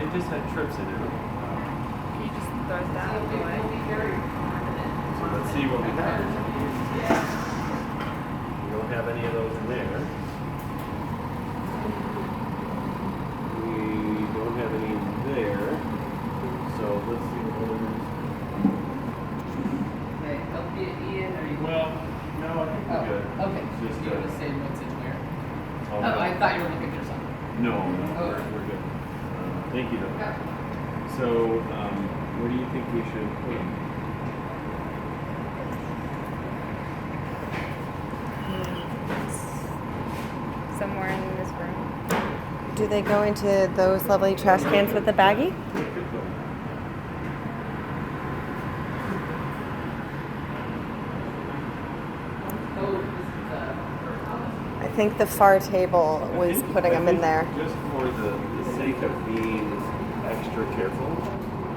they just had trips in it. Can you just throw that away? So let's see what we have. We don't have any of those in there. We don't have any in there. So let's see what others. Okay, help you, Ian, or you? Well, no, I think we're good. Okay, Just, you want to say what's in where? oh, Oh, I thought you were looking for something. No, Oh. we're good. Thank you, though. So, where do you think we should put them? Somewhere in this room. Do they go into those lovely trash cans with the baggie? They could go. Oh, this is I think the far table was putting them in there. Just for the sake of being extra careful,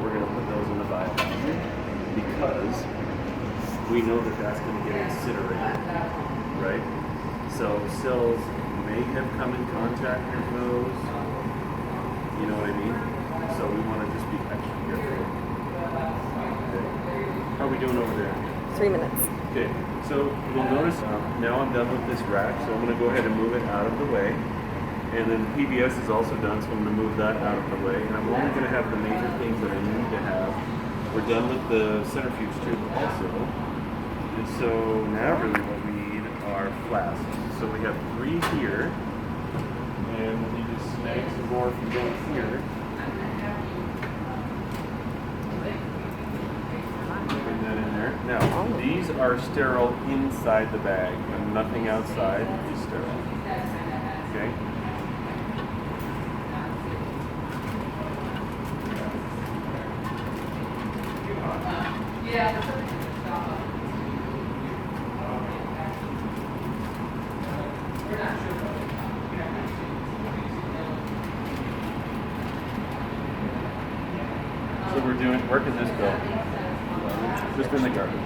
we're going to put those in the biohazard because we know that that's going to get incinerated, right? So cells may have come in contact with those, you know what I mean? So we want to just be extra careful. Okay. How are we doing over there? 3 minutes. Okay, so you'll notice now I'm done with this rack, so I'm going to go ahead and move it out of the way. And then PBS is also done, so I'm going to move that out of the way. And I'm only going to have the major things that I need to have. We're done with the centrifuge tube also. And so now really what we need are flasks. So we have 3 here. And we need to snag some more from going here. Bring that in there. Now, these are sterile inside the bag, and nothing outside is sterile. Okay? So we're doing, where can this go? Just in the garbage.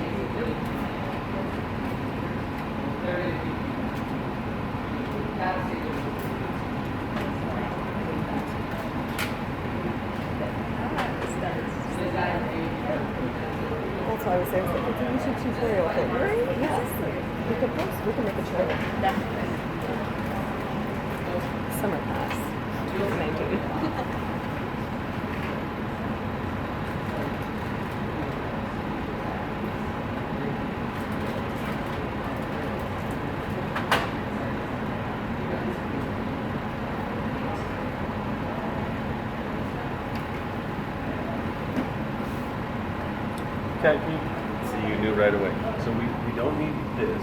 That's why I was saying, it's like a YouTube tutorial thing. Right? Yes. We could post, we can make a trailer. Definitely. Summer pass. 2019. Okay, see, you knew right away. So we don't need this,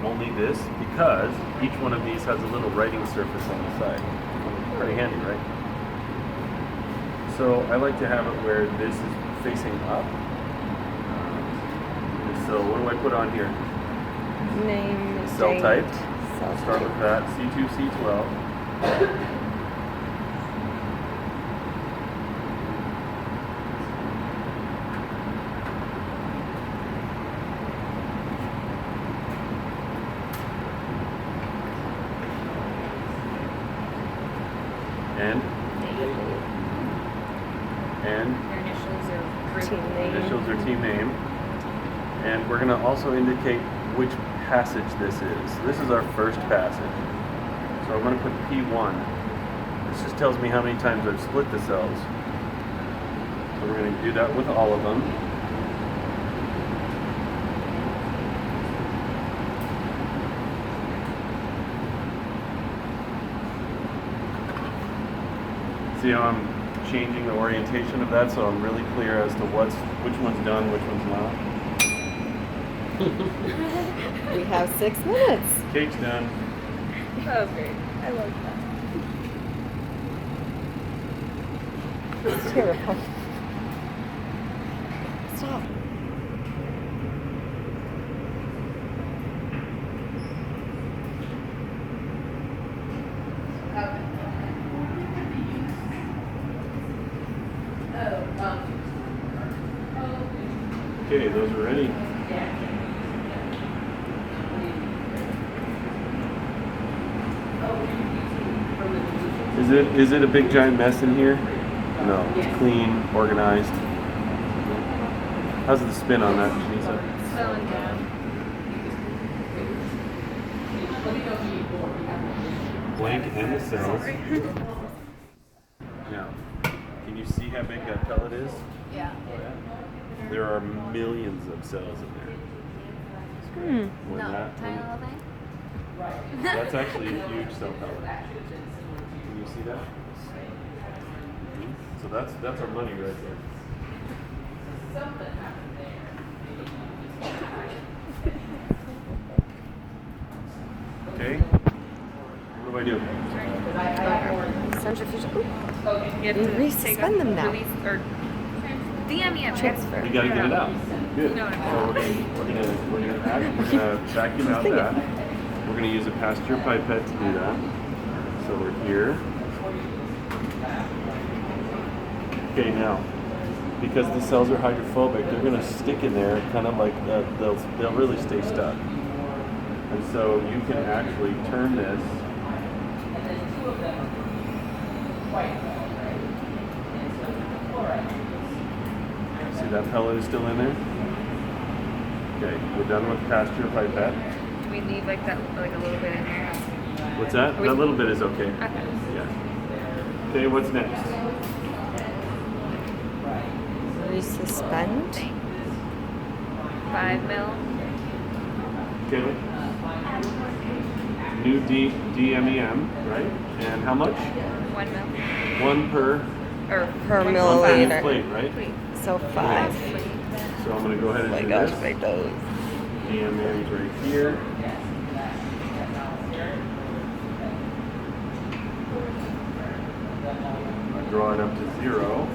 only this, because each one of these has a little writing surface on the side. Pretty handy, right? So I like to have it where this is facing up. So what do I put on here? Name, Cell date, type. cell Start type. with that, C2, C12. And Your initials or group Team name. initials or team name. And we're going to also indicate which passage this is. This is our first passage. So I'm going to put P1. This just tells me how many times I've split the cells. So we're going to do that with all of them. See how I'm changing the orientation of that, so I'm really clear as to which one's done, which one's not. We have 6 minutes. Cake's done. That was great. I love that. It's terrifying. Stop. Okay, those are ready. Is it a big giant mess in here? No, it's clean, organized. How's the spin on that, Janisa? Slowing down. Blank and the cells. Now, can you see how big that pellet is? Yeah. There are millions of cells in there. When that- tiny little thing. That's actually a huge cell pellet. Can you see that? So that's our money right there. Okay. What do I do? Centrifugal. You have to Resuspend take them now. Release or DME Transfer. You gotta get it out. Good. No, no. So we're gonna vacuum out that. We're gonna use a pasture pipette to do that. So we're here. Okay, now, because the cells are hydrophobic, they're gonna stick in there, kind of like they'll really stay stuck. And so you can actually turn this. See that pellet is still in there? Okay, we're done with pasture pipette. Do we leave like that, like a little bit in there? What's that? We- That little bit is okay. Okay. Yeah. Okay, what's next? Resuspend. 5 mil. Kaylee? New DMEM, right? And how much? 1 mil. One per Or Per 1.5. milliliter. plate, right? Wait. So 5. So I'm gonna go ahead Oh and my do gosh, this. my toes. DMEM's right here. Draw it up to 0.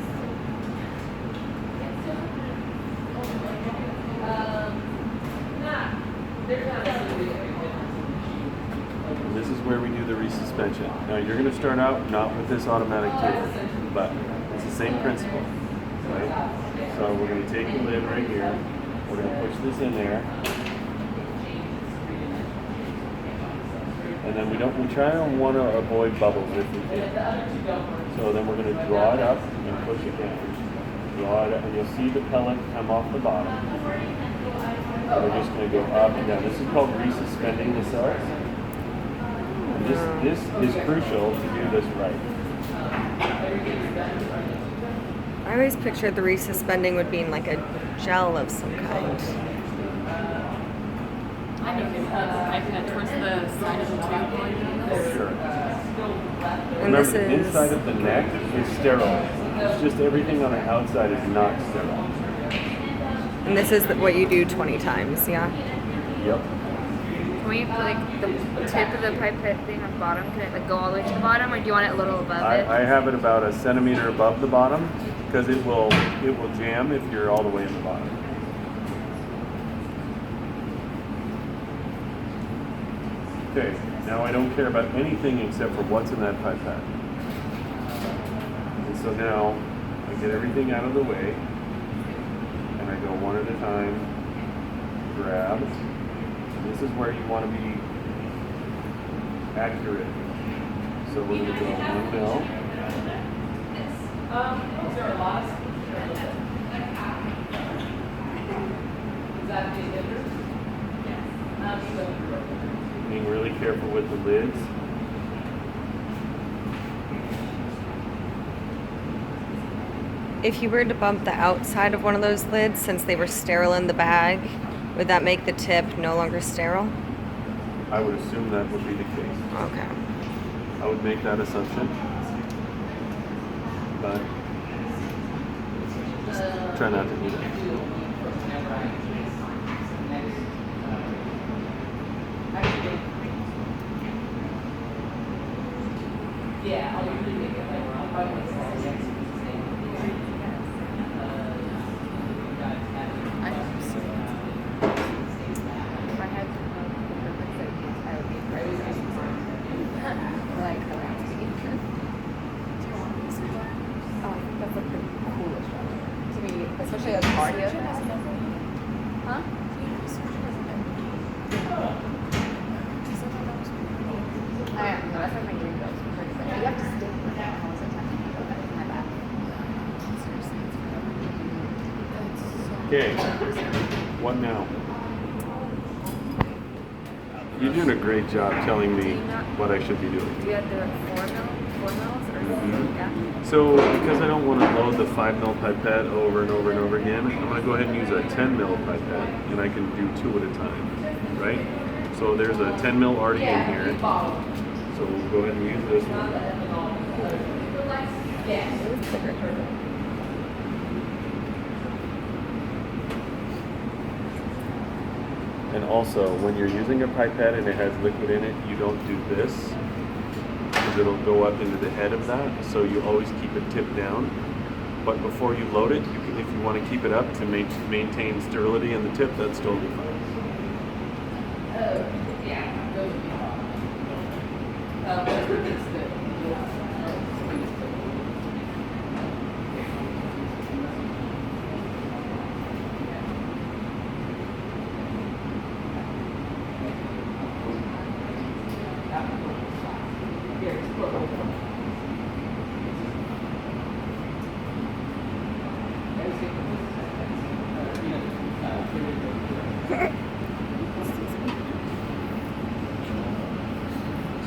And this is where we do the resuspension. Now you're going to start out not with this automatic tube, but it's the same principle, right? So we're going to take the lid right here. We're going to push this in there. And then we try to want to avoid bubbles if we can. So then we're going to draw it up and push it down. Draw it up, and you'll see the pellet come off the bottom. And we're just going to go up and down. This is called resuspending the cells. And this is crucial to do this right. I always pictured the resuspending would be in like a gel of some kind. I think I think towards the side of the tube going this. Sure. And this Remember, is inside of the neck is sterile. It's just everything on the outside is not sterile. and this is what you do 20 times, yeah? Yep. Can we put like the tip of the pipette thing on the bottom? Can it like go all the way to the bottom, or do you want it a little above it? I have it about a centimeter above the bottom because it will jam if you're all the way in the bottom. Okay, now I don't care about anything except for what's in that pipette. And so now I get everything out of the way and I go one at a time, grab. And this is where you want to be accurate. So we're going to go 1 mil. Is there a lot of is that the difference? Being really careful with the lids. If you were to bump the outside of one of those lids, since they were sterile in the bag, would that make the tip no longer sterile? I would assume that would be the case. Okay. I would make that assumption. But just try not to do that. Yeah, I'll usually make it like I'll probably make it If I had to know the purpose of these, I would be afraid of like the landscape. Oh, that's like the coolest one to me, especially as cardio. Huh? I am. No, that's like my dream goes. You have to stay for that. How was it? My bad. Okay, what now? You're doing a great job telling me what I should be doing. Do you have the 4 mils or Mhm. yeah? So, because I don't want to load the 5 mil pipette over and over and over again, I'm going to go ahead and use a 10 mil pipette, and I can do 2 at a time, right? So there's a 10 mil already in here. So we'll go ahead and use this one. And also, when you're using a pipette and it has liquid in it, you don't do this, because it'll go up into the head of that. So you always keep it tipped down. But before you load it, you can, if you want to keep it up to maintain sterility in the tip, that's totally fine.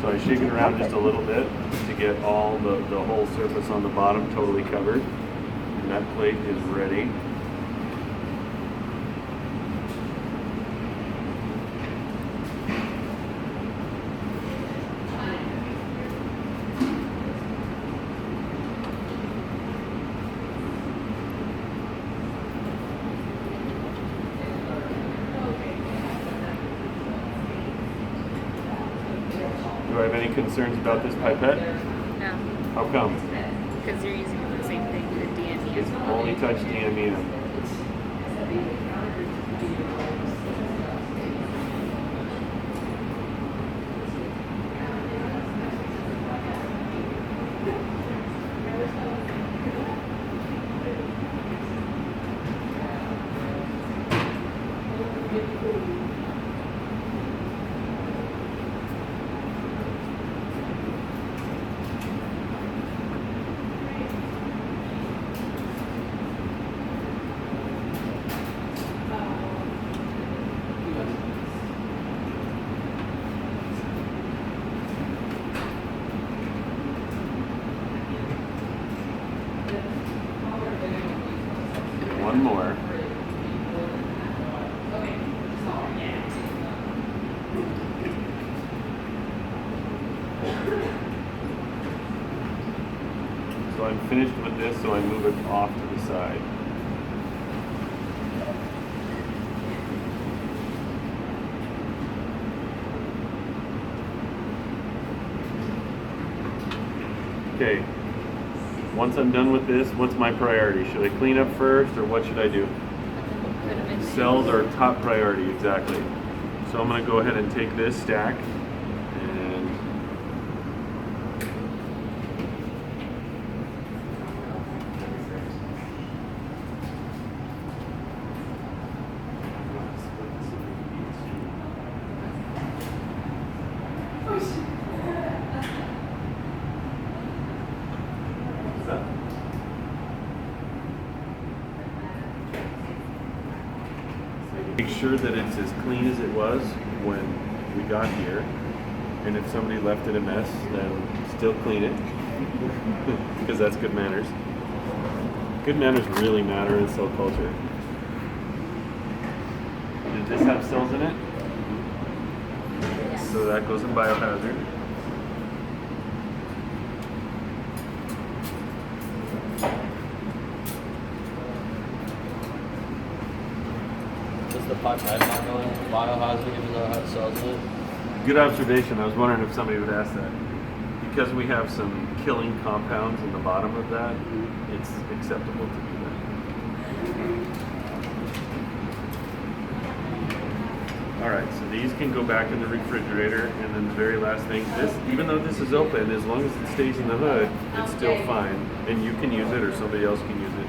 So I shake it around just a little bit to get all the whole surface on the bottom totally covered. And that plate is ready. Do I have any concerns about this pipette? No, How come? because you're using the same thing, the DME. It's only touch DME. One more. So I'm finished with this, so I move it off to the side. Okay. Once I'm done with this, what's my priority? Should I clean up first, or what should I do? Put 'em in Cells are top priority, exactly. So I'm going to go ahead and take this stack and make sure that it's as clean as it was when we got here. And if somebody left it a mess, then still clean it. Because that's good manners. Good manners really matter in cell culture. Did this have cells in it? So that goes in biohazard. Does the pipette not go in biohazard even though it has cells in it? Good observation. I was wondering if somebody would ask that. Because we have some killing compounds in the bottom of that, it's acceptable to do that. Alright, so these can go back in the refrigerator, and then the very last thing, this, even though this is open, as long as it stays in the hood, it's still fine. And you can use it, or somebody else can use it.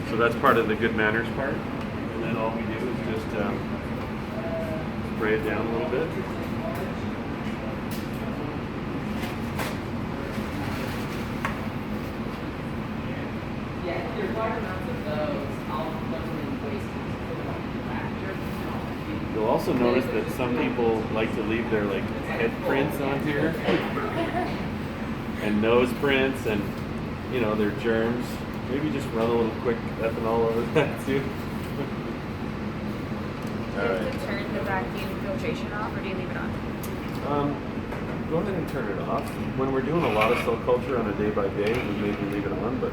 So that's part of the good manners part. And then all we do is just spray it down a little bit. Yeah, if you're large amounts of those, I'll put them in waste. You'll also notice that some people like to leave their like head prints on here and nose prints and you know their germs. Maybe just run a little quick ethanol over that too. Do you have to turn the vacuum filtration off, or do you leave it on? Go ahead and turn it off. When we're doing a lot of cell culture on a day by day, we maybe leave it on, but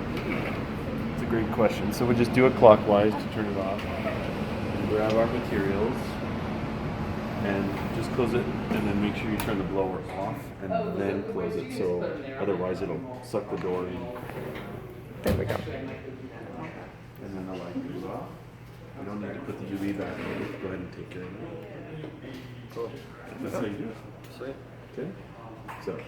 it's a great question. So we just do it clockwise to turn it off. And grab our materials and just close it, and then make sure you turn the blower off and then close it. So otherwise it'll suck the door in. There we go. And then the light goes off. You don't need to put the UV back on. Go ahead and take care of it. Cool. That's how you do it. Sweet. Okay? So